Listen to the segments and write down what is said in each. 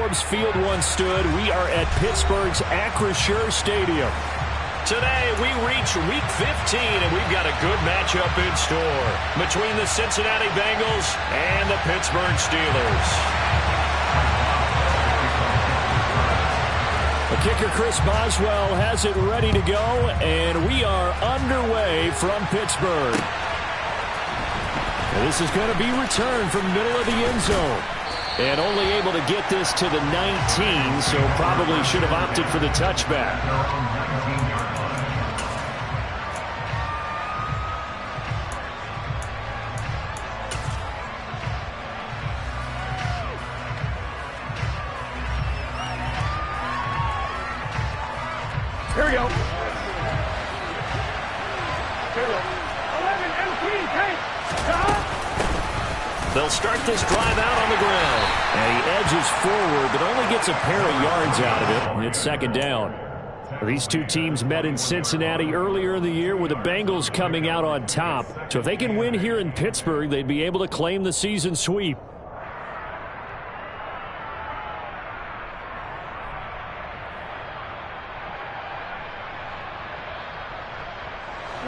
Forbes Field once stood. We are at Pittsburgh's Acrisure Stadium. Today, we reach Week 15, and we've got a good matchup in store between the Cincinnati Bengals and the Pittsburgh Steelers. The kicker, Chris Boswell, has it ready to go, and we are underway from Pittsburgh. And this is going to be returned from the middle of the end zone. And only able to get this to the 19, so probably should have opted for the touchback. Here we go. Here we go. 11 MP, take. They'll start this drive out on the ground. And he edges forward, but only gets a pair of yards out of it. And it's second down. These two teams met in Cincinnati earlier in the year with the Bengals coming out on top. So if they can win here in Pittsburgh, they'd be able to claim the season sweep.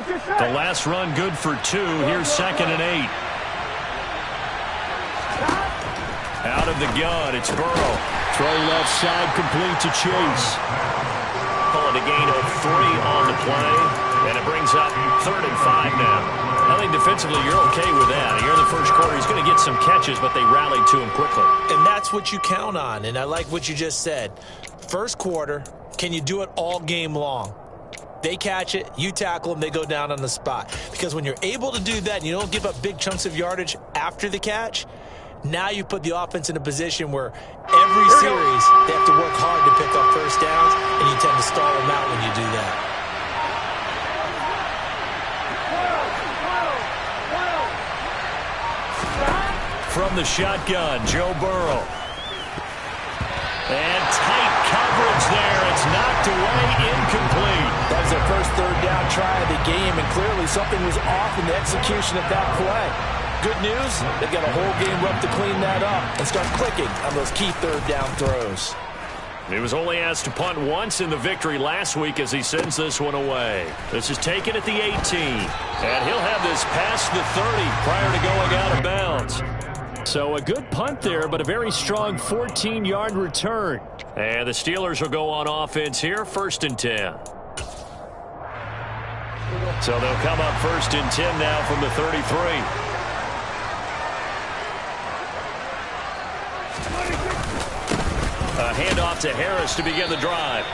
The last run good for 2. Here's 2nd and 8. Out of the gun, it's Burrow. Throw left side, complete to Chase. Call it a gain of 3 on the play, and it brings up 3rd and 5 now. I think defensively you're okay with that. Here in the first quarter, he's going to get some catches, but they rallied to him quickly. And that's what you count on, and I like what you just said. First quarter, can you do it all game long? They catch it, you tackle them, they go down on the spot. Because when you're able to do that and you don't give up big chunks of yardage after the catch, now you put the offense in a position where every series they have to work hard to pick up first downs, and you tend to stall them out when you do that. From the shotgun, Joe Burrow. And tight coverage there. It's knocked away, incomplete. That was their first third down try of the game, and clearly something was off in the execution of that play. Good news, they've got a whole game left to clean that up and start clicking on those key third down throws. He was only asked to punt once in the victory last week as he sends this one away. This is taken at the 18, and he'll have this past the 30 prior to going out of bounds. So a good punt there, but a very strong 14-yard return. And the Steelers will go on offense here, 1st and 10. So they'll come up 1st and 10 now from the 33. A handoff to Harris to begin the drive.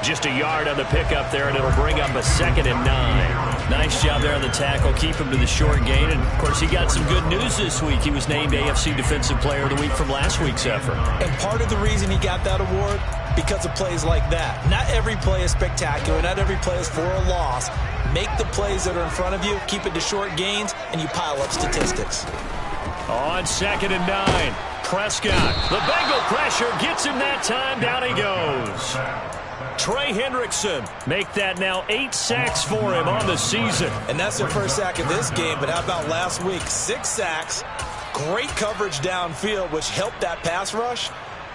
Just a yard on the pickup there, and it'll bring up a 2nd and 9. Nice job there on the tackle. Keep him to the short gain. And, of course, he got some good news this week. He was named AFC Defensive Player of the Week from last week's effort. And part of the reason he got that award, because of plays like that. Not every play is spectacular. Not every play is for a loss. Make the plays that are in front of you, keep it to short gains, and you pile up statistics. On 2nd and 9, Prescott. The Bengal pressure gets him that time. Down he goes. Trey Hendrickson make that now 8 sacks for him on the season. And that's their first sack of this game, but how about last week? 6 sacks, great coverage downfield, which helped that pass rush.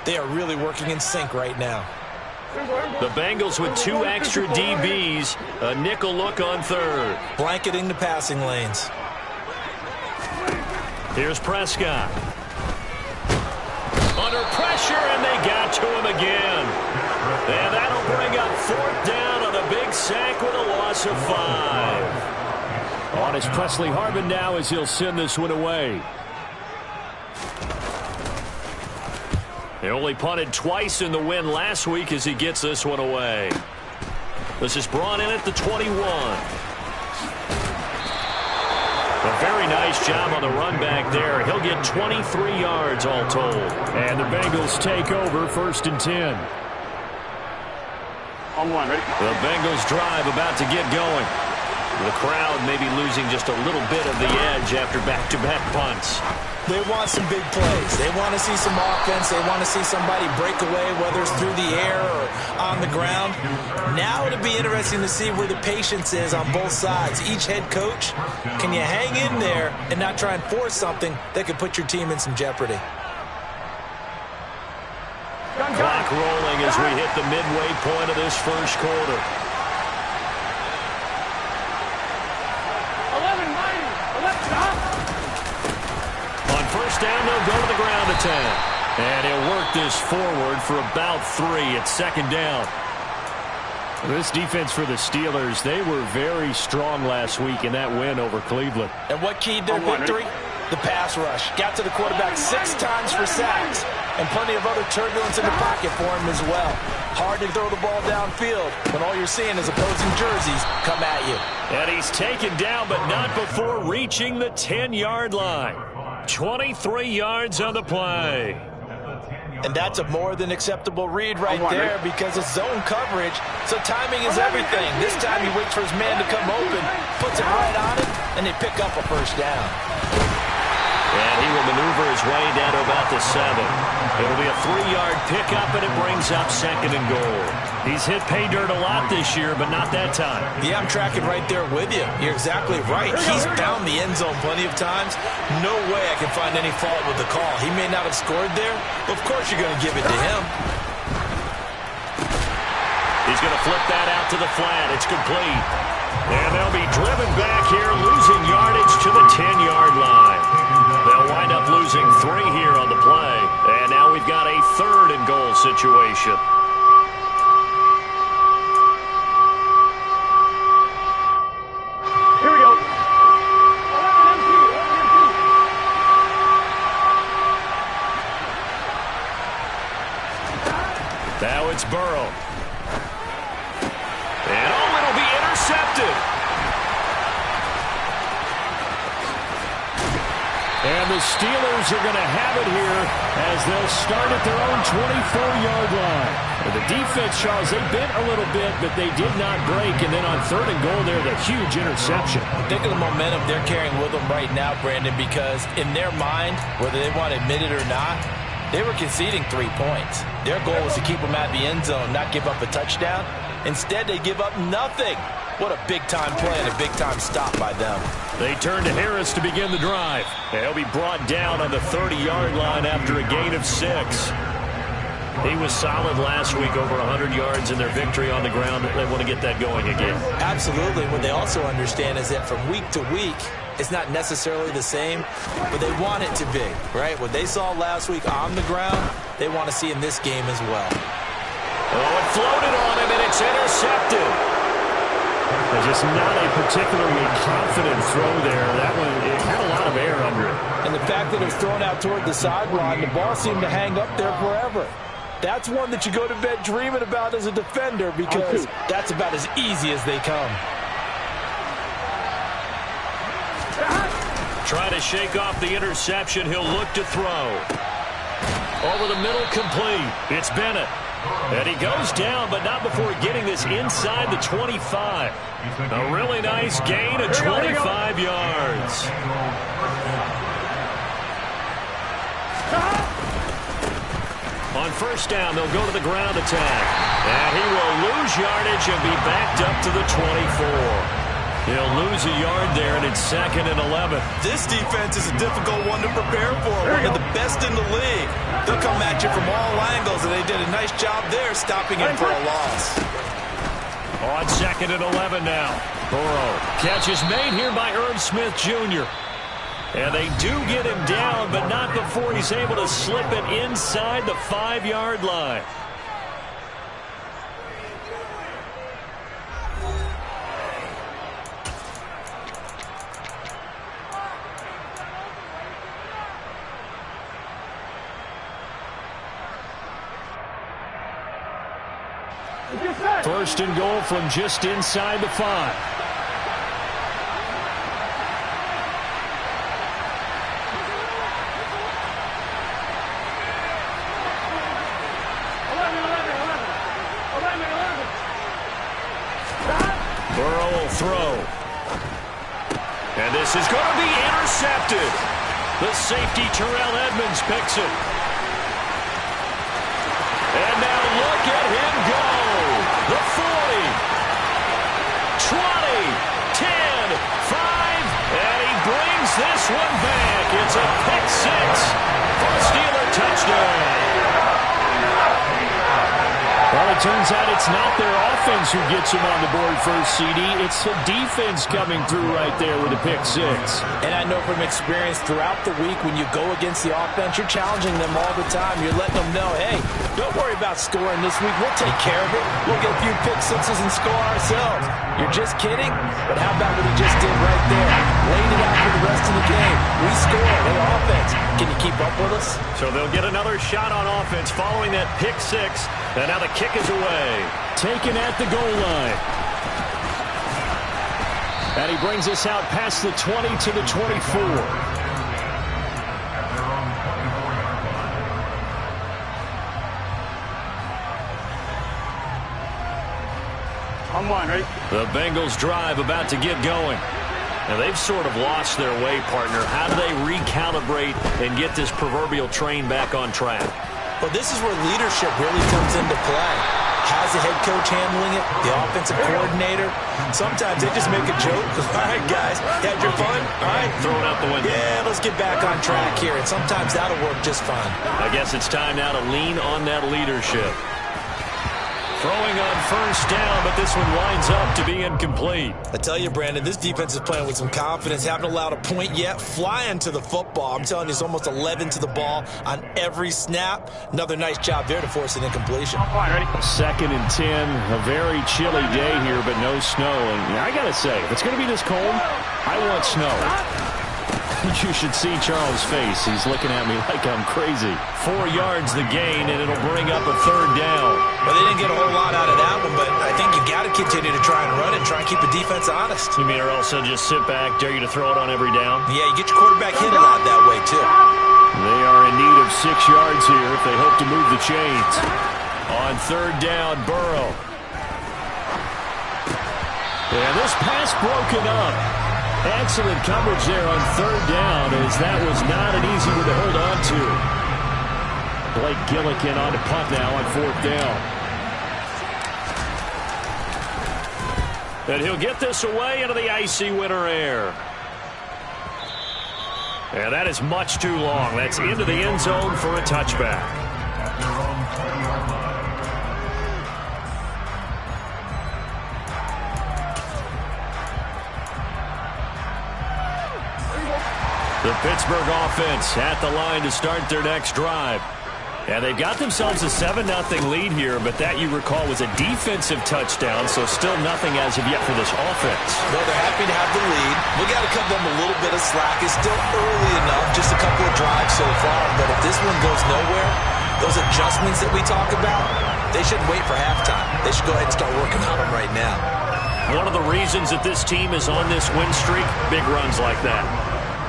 They are really working in sync right now. The Bengals with 2 extra DBs, a nickel look on 3rd. Blanketing the passing lanes. Here's Prescott. Under pressure, and they got to him again. And that'll bring up 4th down on a big sack with a loss of 5. On is Presley Harvin now as he'll send this one away. He only punted twice in the win last week as he gets this one away. This is brought in at the 21. A very nice job on the run back there. He'll get 23 yards all told. And the Bengals take over 1st and 10. On 1, ready? The Bengals drive about to get going. The crowd may be losing just a little bit of the edge after back-to-back punts. They want some big plays. They want to see some offense. They want to see somebody break away, whether it's through the air or on the ground. Now it'll be interesting to see where the patience is on both sides. Each head coach, can you hang in there and not try and force something that could put your team in some jeopardy? Clock rolling as we hit the midway point of this first quarter. 11 stop. On first down, they'll go to the ground attack. And he'll work this forward for about 3 at second down. This defense for the Steelers, they were very strong last week in that win over Cleveland. And what keyed their victory? The pass rush. Got to the quarterback 6 times for sacks. And plenty of other turbulence in the pocket for him as well. Hard to throw the ball downfield when all you're seeing is opposing jerseys come at you. And he's taken down, but not before reaching the 10-yard line. 23 yards on the play. And that's a more than acceptable read right there because it's zone coverage, so timing is everything. This time he waits for his man to come open, puts it right on it, and they pick up a first down. And he will maneuver his way down to about the 7. It'll be a 3-yard pickup, and it brings up second and goal. He's hit pay dirt a lot this year, but not that time. Yeah, I'm tracking right there with you. You're exactly right. He's found the end zone plenty of times. No way I can find any fault with the call. He may not have scored there, but of course you're going to give it to him. He's going to flip that out to the flat. It's complete. And they'll be driven back here, losing yardage to the 10-yard line. They'll wind up losing 3 here on the play. And now we've got a 3rd and goal situation. Here we go. 11 Now it's Burrow. And it'll be intercepted. And the Steelers are going to have it here as they'll start at their own 24-yard line. The defense, Charles, they bent a little bit, but they did not break. And then on 3rd and goal there, the huge interception. Think of the momentum they're carrying with them right now, Brandon, because in their mind, whether they want to admit it or not, they were conceding 3 points. Their goal was to keep them at the end zone, not give up a touchdown. Instead, they give up nothing. What a big-time play and a big-time stop by them. They turn to Harris to begin the drive. He'll be brought down on the 30-yard line after a gain of 6. He was solid last week, over 100 yards in their victory on the ground. They want to get that going again. Absolutely. What they also understand is that from week to week, it's not necessarily the same, but they want it to be, right? What they saw last week on the ground, they want to see in this game as well. Oh, it floated on him, and it's intercepted. Just not a particularly confident throw there. That one, it had a lot of air under it. And the fact that it was thrown out toward the sideline, the ball seemed to hang up there forever. That's one that you go to bed dreaming about as a defender because that's about as easy as they come. Try to shake off the interception. He'll look to throw. Over the middle, complete. It's Bennett. And he goes down, but not before getting this inside the 25. A really nice gain of 25 yards. On first down, they'll go to the ground attack. And he will lose yardage and be backed up to the 24. He'll lose a yard there, and it's 2nd and 11. This defense is a difficult one to prepare for, one of the best in the league. They'll come at you from all angles, and they did a nice job there stopping him for a loss. On 2nd and 11 now. Burrow. Catch is made here by Irv Smith Jr. And they do get him down, but not before he's able to slip it inside the 5-yard line. First and goal from just inside the 5. Burrow will throw. And this is going to be intercepted. The safety, Terrell Edmonds, picks it. And now look at him go. The 40, 20, 10, 5, and he brings this one back. It's a pick 6 for a Steeler touchdown. it turns out it's not their offense who gets them on the board first, CD. It's the defense coming through right there with a pick six. And I know from experience throughout the week when you go against the offense, you're challenging them all the time. You're letting them know, hey, don't worry about scoring this week. We'll take care of it. We'll get a few pick sixes and score ourselves. You're just kidding? But how about what he just did right there? Laid it out for the rest of the game. We score. Hey, offense. Can you keep up with us? So they'll get another shot on offense following that pick six. And now the kick is away. Taken at the goal line. And he brings us out past the 20 to the 24. On one, right? The Bengals drive about to get going. Now they've sort of lost their way, partner. How do they recalibrate and get this proverbial train back on track? Well, this is where leadership really comes into play. How's the head coach handling it? The offensive coordinator? Sometimes they just make a joke. All right, guys, had your fun? All right. Throw it out the window. Yeah, let's get back on track here. And sometimes that'll work just fine. I guess it's time now to lean on that leadership. Throwing on first down, but this one winds up to be incomplete. I tell you, Brandon, this defense is playing with some confidence. Haven't allowed a point yet. Flying to the football. I'm telling you, it's almost 11 to the ball on every snap. Another nice job there to force an incompletion. On one, ready? 2nd and 10. A very chilly day here, but no snow. And I got to say, if it's going to be this cold, I want snow. You should see Charles' face. He's looking at me like I'm crazy. 4 yards the gain, and it'll bring up a 3rd down. Well, they didn't get a whole lot out of that one, but I think you got to continue to try and run and try and keep the defense honest. You mean or else they'll just sit back, dare you to throw it on every down? Yeah, you get your quarterback hit a lot that way, too. They are in need of 6 yards here if they hope to move the chains. On 3rd down, Burrow. And this pass broken up. Excellent coverage there on 3rd down, as that was not an easy one to hold on to. Blake Gillikin on to punt now on 4th down. And he'll get this away into the icy winter air. And that is much too long. That's into the end zone for a touchback. The Pittsburgh offense at the line to start their next drive. And they've got themselves a 7-0 lead here, but that, you recall, was a defensive touchdown, so still nothing as of yet for this offense. Well, they're happy to have the lead. We got to cut them a little bit of slack. It's still early enough, just a couple of drives so far, but if this one goes nowhere, those adjustments that we talk about, they shouldn't wait for halftime. They should go ahead and start working on them right now. One of the reasons that this team is on this win streak, big runs like that.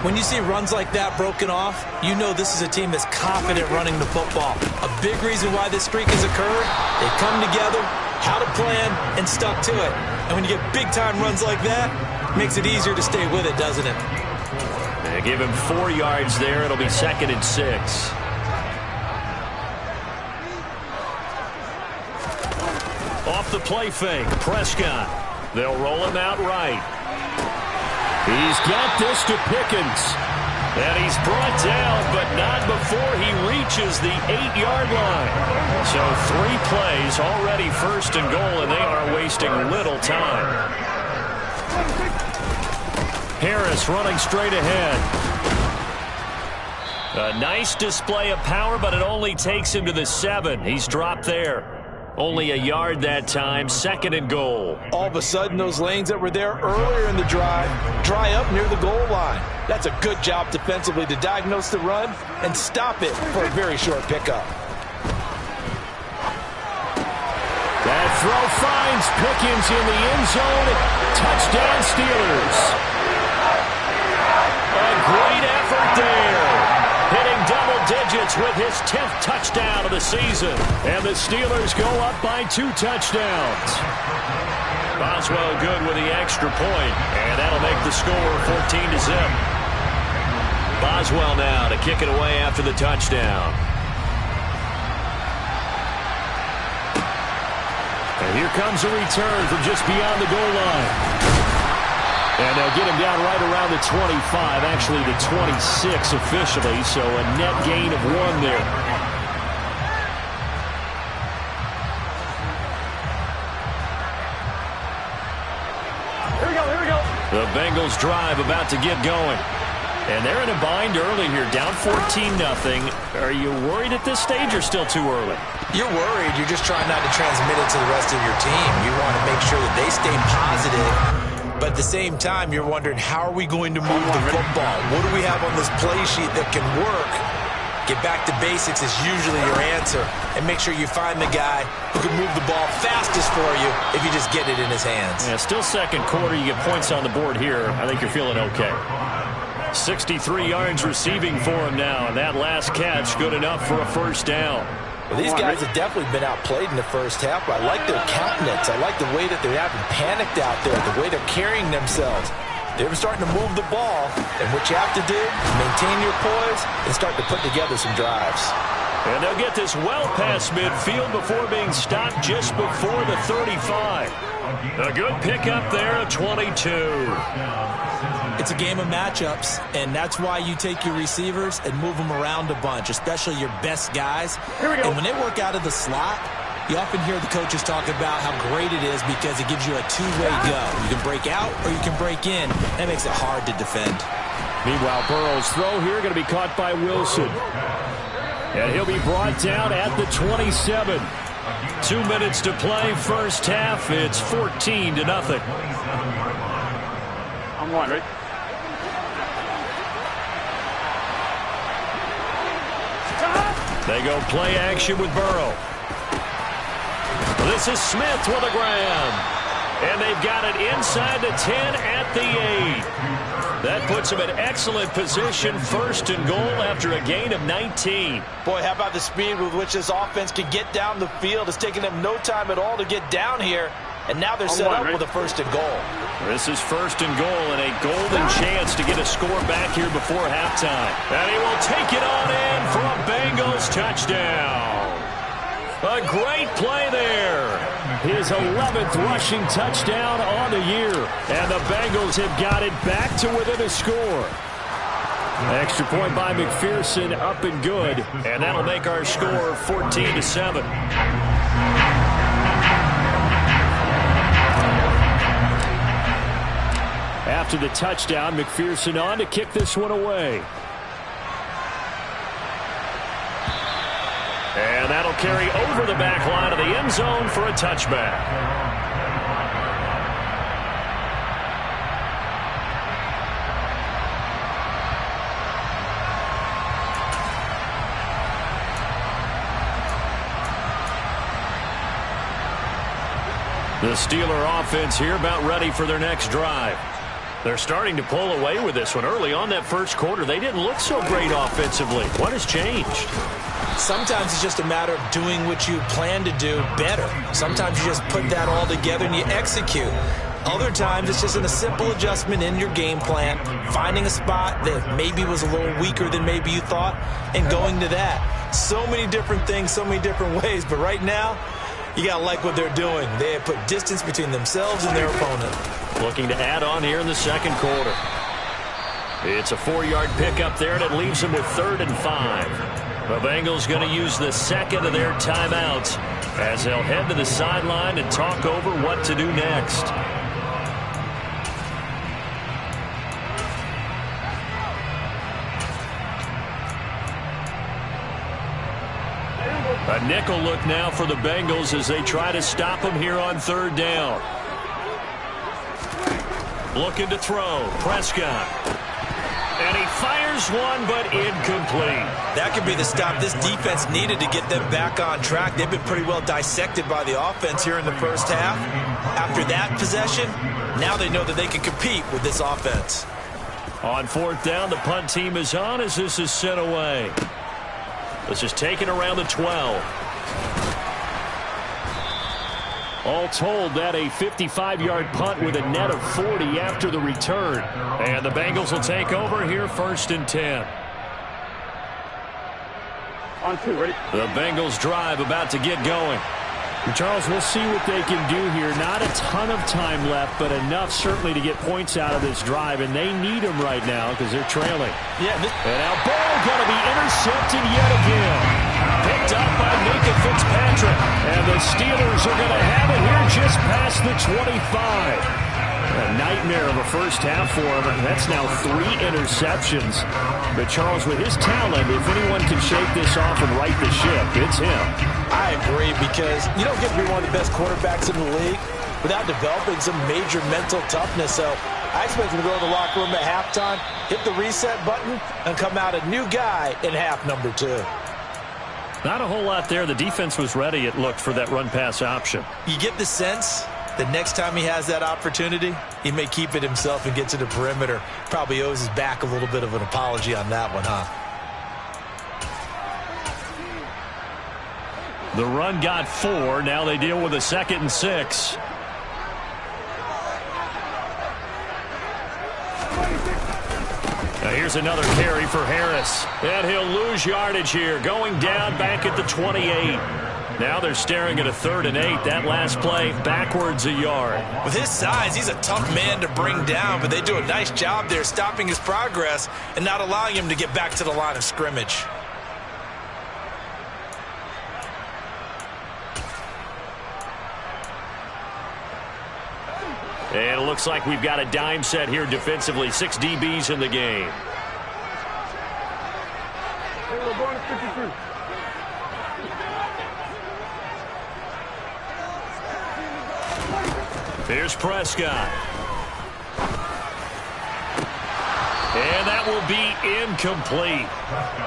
When you see runs like that broken off, you know this is a team that's confident running the football. A big reason why this streak has occurred, they've come together, had a plan, and stuck to it. And when you get big-time runs like that, it makes it easier to stay with it, doesn't it? They give him 4 yards there. It'll be 2nd and 6. Off the play fake, Prescott. They'll roll him out right. He's got this to Pickens. And he's brought down, but not before he reaches the 8-yard line. So 3 plays, already 1st and goal, and they are wasting little time. Harris running straight ahead. A nice display of power, but it only takes him to the 7. He's dropped there. Only a yard that time, 2nd and goal. All of a sudden, those lanes that were there earlier in the drive dry up near the goal line. That's a good job defensively to diagnose the run and stop it for a very short pickup. That throw finds Pickens in the end zone. Touchdown, Steelers. A great effort there. Hitting double digits with his 10th touchdown of the season. And the Steelers go up by 2 touchdowns. Boswell good with the extra point, and that'll make the score 14-0. Boswell now to kick it away after the touchdown. And here comes a return from just beyond the goal line. And they'll get him down right around the 25, actually the 26 officially, so a net gain of 1 there. The Bengals drive about to get going. And they're in a bind early here, down 14-0. Are you worried at this stage or still too early? You're worried. You're just trying not to transmit it to the rest of your team. You want to make sure that they stay positive. But at the same time, you're wondering, how are we going to move the football? What do we have on this play sheet that can work? Get back to basics is usually your answer. And make sure you find the guy who can move the ball fastest for you if you just get it in his hands. Yeah, still second quarter. You get points on the board here. I think you're feeling okay. 63 yards receiving for him now. And that last catch good enough for a first down. Well, these guys have definitely been outplayed in the first half, but I like their countenance. I like the way that they're having panicked out there, the way they're carrying themselves. They're starting to move the ball, and what you have to do is maintain your poise and start to put together some drives. And they'll get this well past midfield before being stopped just before the 35. A good pickup there, a 22. It's a game of matchups, and that's why you take your receivers and move them around a bunch, especially your best guys. And when they work out of the slot, you often hear the coaches talk about how great it is because it gives you a two-way go. You can break out or you can break in. That makes it hard to defend. Meanwhile, Burrow's throw here going to be caught by Wilson. And he'll be brought down at the 27. 2 minutes to play first half. It's 14-0. I'm one, right? They go play action with Burrow. This is Smith with a grab. And they've got it inside the 10 at the 8. That puts them in excellent position, first and goal after a gain of 19. Boy, how about the speed with which this offense can get down the field? It's taking them no time at all to get down here. And now they're set up with a first and goal. This is first and goal and a golden chance to get a score back here before halftime. And he will take it on in for a Bengals touchdown. A great play there. His 11th rushing touchdown on the year. And the Bengals have got it back to within a score. Extra point by McPherson, up and good. And that'll make our score 14-7. After the touchdown, McPherson on to kick this one away. And that'll carry over the back line of the end zone for a touchback. The Steeler offense here about ready for their next drive. They're starting to pull away with this one. Early on that first quarter, they didn't look so great offensively. What has changed? Sometimes it's just a matter of doing what you plan to do better. Sometimes you just put that all together and you execute. Other times it's just a simple adjustment in your game plan, finding a spot that maybe was a little weaker than maybe you thought, and going to that. So many different things, so many different ways, but right now, you got to like what they're doing. They have put distance between themselves and their opponent. Looking to add on here in the second quarter. It's a 4-yard pickup there, and it leaves them with 3rd and 5. The Bengals going to use the second of their timeouts as they'll head to the sideline and talk over what to do next. A nickel look now for the Bengals as they try to stop them here on 3rd down. Looking to throw. Prescott. And he fires one, but incomplete. That could be the stop this defense needed to get them back on track. They've been pretty well dissected by the offense here in the first half. After that possession, now they know that they can compete with this offense. On 4th down, the punt team is on as this is sent away. This is taken around the 12. All told, that a 55-yard punt with a net of 40 after the return. And the Bengals will take over here 1st and 10. On 2, ready? The Bengals drive about to get going. Charles, we'll see what they can do here. Not a ton of time left, but enough certainly to get points out of this drive, and they need them right now because they're trailing. Yeah, and now ball going to be intercepted yet again. Picked up by Minka Fitzpatrick. And the Steelers are going to have it here just past the 25. A nightmare of a first half for him. That's now 3 interceptions. But Charles, with his talent, if anyone can shake this off and right the ship, it's him. I agree, because you don't get to be one of the best quarterbacks in the league without developing some major mental toughness. So I expect him to go to the locker room at halftime, hit the reset button, and come out a new guy in half number 2. Not a whole lot there. The defense was ready, it looked, for that run-pass option. You get the sense that next time he has that opportunity, he may keep it himself and get to the perimeter. Probably owes his back a little bit of an apology on that one, huh? The run got 4. Now they deal with a 2nd and 6. Now here's another carry for Harris. And he'll lose yardage here, going down back at the 28. Now they're staring at a 3rd and 8. That last play, backwards a yard. With his size, he's a tough man to bring down, but they do a nice job there stopping his progress and not allowing him to get back to the line of scrimmage. And it looks like we've got a dime set here defensively. 6 DBs in the game. We're going to 53. Here's Prescott. And that will be incomplete.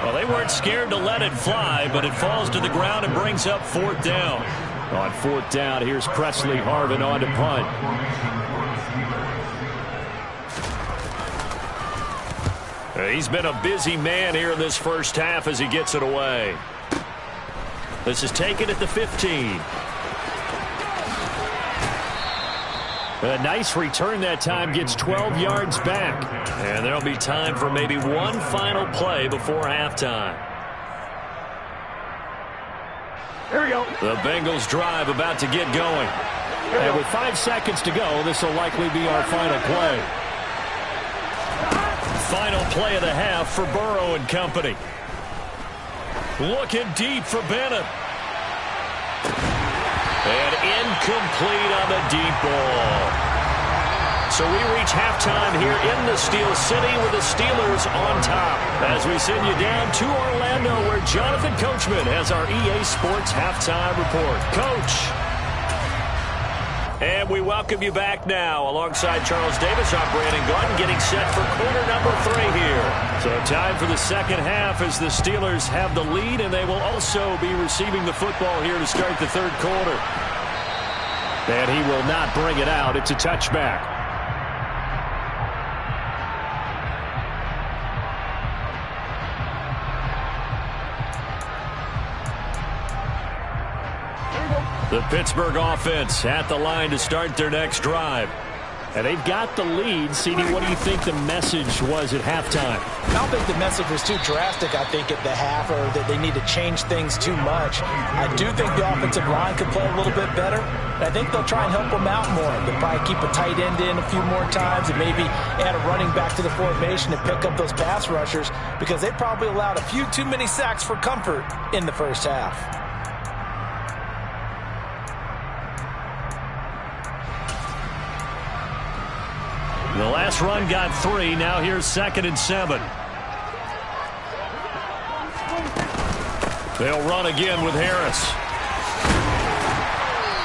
Well, they weren't scared to let it fly, but it falls to the ground and brings up 4th down. On 4th down, here's Presley Harvin on to punt. He's been a busy man here in this first half as he gets it away. This is taken at the 15. A nice return that time, gets 12 yards back. And there'll be time for maybe one final play before halftime. Here we go. The Bengals drive about to get going. And with 5 seconds to go, this will likely be our final play. Final play of the half for Burrow and company. Looking deep for Bennett. And incomplete on the deep ball. So we reach halftime here in the Steel City with the Steelers on top. As we send you down to Orlando, where Jonathan Coachman has our EA Sports halftime report. Coach. And we welcome you back now alongside Charles Davis. I'm Brandon Gordon, getting set for quarter number 3 here. So time for the second half as the Steelers have the lead, and they will also be receiving the football here to start the 3rd quarter. And he will not bring it out. It's a touchback. The Pittsburgh offense at the line to start their next drive. And they've got the lead. CD, what do you think the message was at halftime? I don't think the message was too drastic, I think, at the half, or that they need to change things too much. I do think the offensive line could play a little bit better. I think they'll try and help them out more. They'll probably keep a tight end in a few more times and maybe add a running back to the formation and pick up those pass rushers, because they probably allowed a few too many sacks for comfort in the first half. The last run got 3. Now here's 2nd and 7. They'll run again with Harris.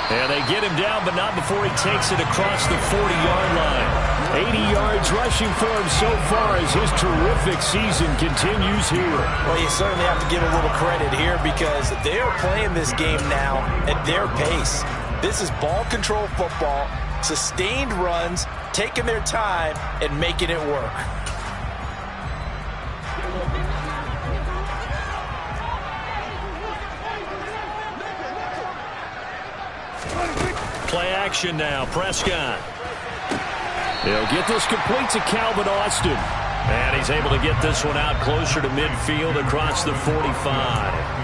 And they get him down, but not before he takes it across the 40-yard line. 80 yards rushing for him so far as his terrific season continues here. Well, you certainly have to give a little credit here, because they are playing this game now at their pace. This is ball control football, sustained runs, taking their time and making it work. Play action now. Prescott. They'll get this complete to Calvin Austin. And he's able to get this one out closer to midfield across the 45.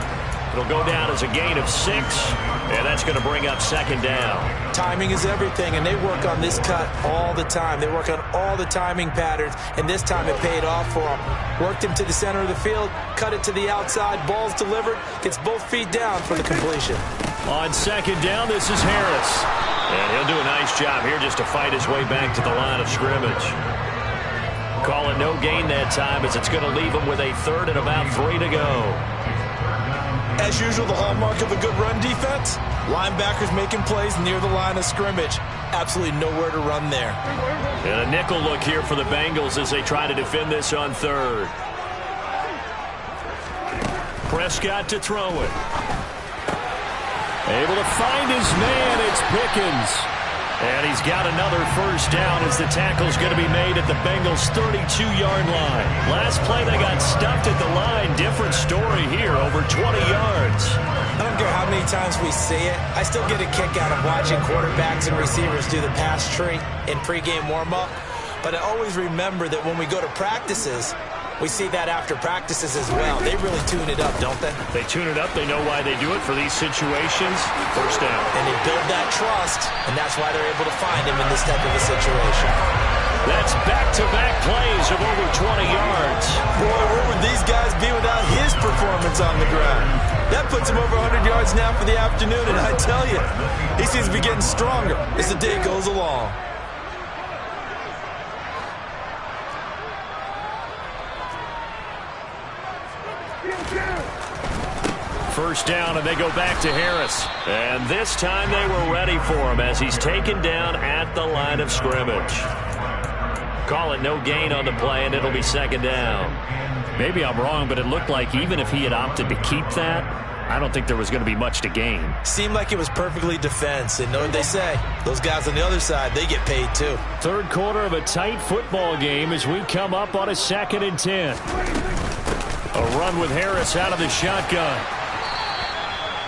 It'll go down as a gain of 6, and that's going to bring up 2nd down. Timing is everything, and they work on this cut all the time. They work on all the timing patterns, and this time it paid off for them. Worked him to the center of the field, cut it to the outside, ball's delivered, gets both feet down for the completion. On second down, this is Harris. And he'll do a nice job here just to fight his way back to the line of scrimmage. Call it no gain that time as it's going to leave him with a third and about 3 to go. As usual, the hallmark of a good run defense, linebackers making plays near the line of scrimmage. Absolutely nowhere to run there. And a nickel look here for the Bengals as they try to defend this on third. Prescott to throw it. Able to find his man. It's Pickens. And he's got another first down as the tackle's going to be made at the Bengals' 32-yard line. Last play, they got stuffed at the line. Different story here, over 20 yards. I don't care how many times we see it. I still get a kick out of watching quarterbacks and receivers do the pass tree in pregame warm-up. But I always remember that when we go to practices, we see that after practices as well. They really tune it up, don't they? They tune it up. They know why they do it for these situations. First down. And they build that trust, and that's why they're able to find him in this type of a situation. That's back-to-back plays of over 20 yards. Boy, where would these guys be without his performance on the ground? That puts him over 100 yards now for the afternoon, and I tell you, he seems to be getting stronger as the day goes along. First down, and they go back to Harris. And this time they were ready for him as he's taken down at the line of scrimmage. Call it no gain on the play, and it'll be second down. Maybe I'm wrong, but it looked like even if he had opted to keep that, I don't think there was going to be much to gain. Seemed like it was perfectly defense, and know what they say. Those guys on the other side, they get paid too. Third quarter of a tight football game as we come up on a 2nd and 10. A run with Harris out of the shotgun.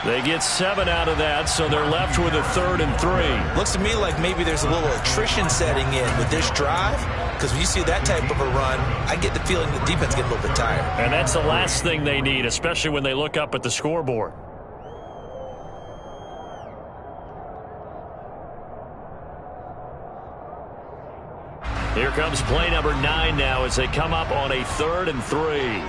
They get 7 out of that, so they're left with a 3rd and 3. Looks to me like maybe there's a little attrition setting in with this drive, because when you see that type of a run, I get the feeling the defense gets a little bit tired. And that's the last thing they need, especially when they look up at the scoreboard. Here comes play number 9 now as they come up on a 3rd and 3.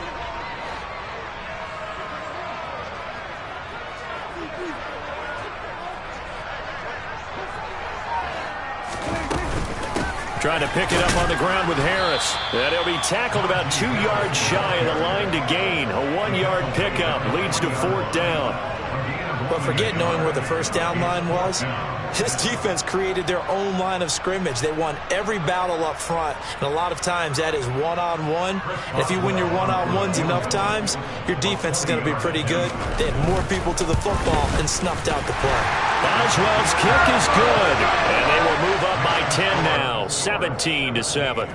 Trying to pick it up on the ground with Harris. And he'll be tackled about 2 yards shy of the line to gain. A 1-yard pickup leads to 4th down. But forget knowing where the first down line was. This defense created their own line of scrimmage. They won every battle up front, and a lot of times that is one-on-one. And if you win your one-on-ones enough times, your defense is going to be pretty good. They had more people to the football and snuffed out the play. Boswell's kick is good, and they will move up by 10 now, 17-7.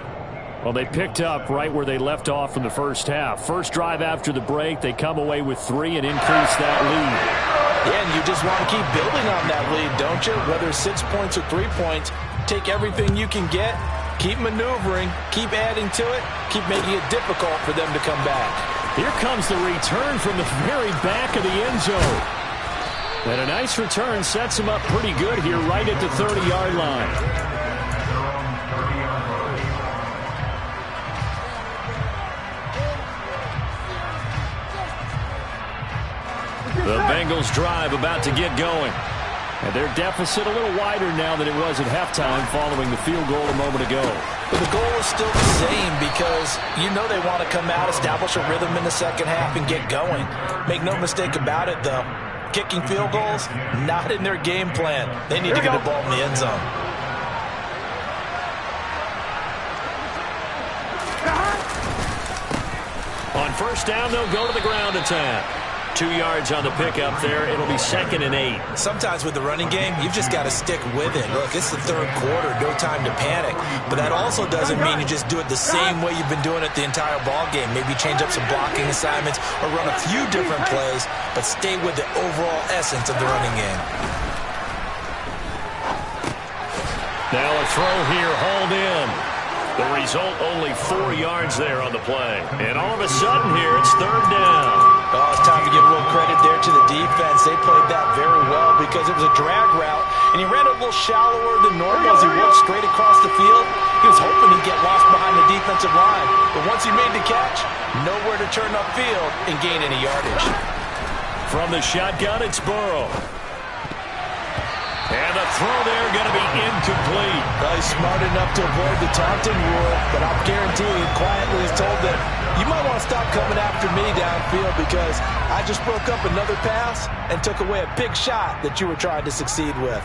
Well, they picked up right where they left off from the first half. First drive after the break, they come away with 3 and increase that lead. Yeah, and you just want to keep building on that lead, don't you? Whether it's 6 points or 3 points, take everything you can get, keep maneuvering, keep adding to it, keep making it difficult for them to come back. Here comes the return from the very back of the end zone. And a nice return sets him up pretty good here right at the 30-yard line. The Bengals drive about to get going. And their deficit a little wider now than it was at halftime following the field goal a moment ago. But the goal is still the same because you know they want to come out, establish a rhythm in the second half, and get going. Make no mistake about it, though. Kicking field goals, not in their game plan. They need to get the ball in the end zone. On first down, they'll go to the ground attack. 2 yards on the pickup there. It'll be 2nd and 8. Sometimes with the running game, you've just got to stick with it. Look, it's the third quarter, no time to panic. But that also doesn't mean you just do it the same way you've been doing it the entire ball game. Maybe change up some blocking assignments or run a few different plays, but stay with the overall essence of the running game. Now a throw here, hauled in. The result, only 4 yards there on the play. And all of a sudden here, it's 3rd down. Oh, it's time to give a little credit there to the defense. They played that very well because it was a drag route, and he ran a little shallower than normal as he walked straight across the field. He was hoping he'd get lost behind the defensive line, but once he made the catch, nowhere to turn upfield and gain any yardage. From the shotgun, it's Burrow. And the throw there going to be incomplete. He's smart enough to avoid the taunting rule, but I'm guaranteeing quietly has told them, you might want to stop coming after me downfield because I just broke up another pass and took away a big shot that you were trying to succeed with.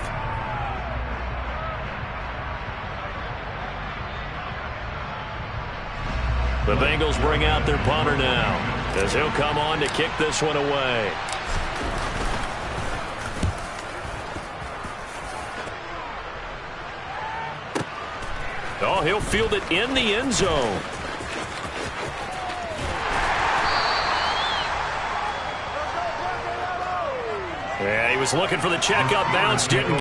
The Bengals bring out their punter now as he'll come on to kick this one away. Oh, he'll field it in the end zone. Yeah, he was looking for the checkup bounce, didn't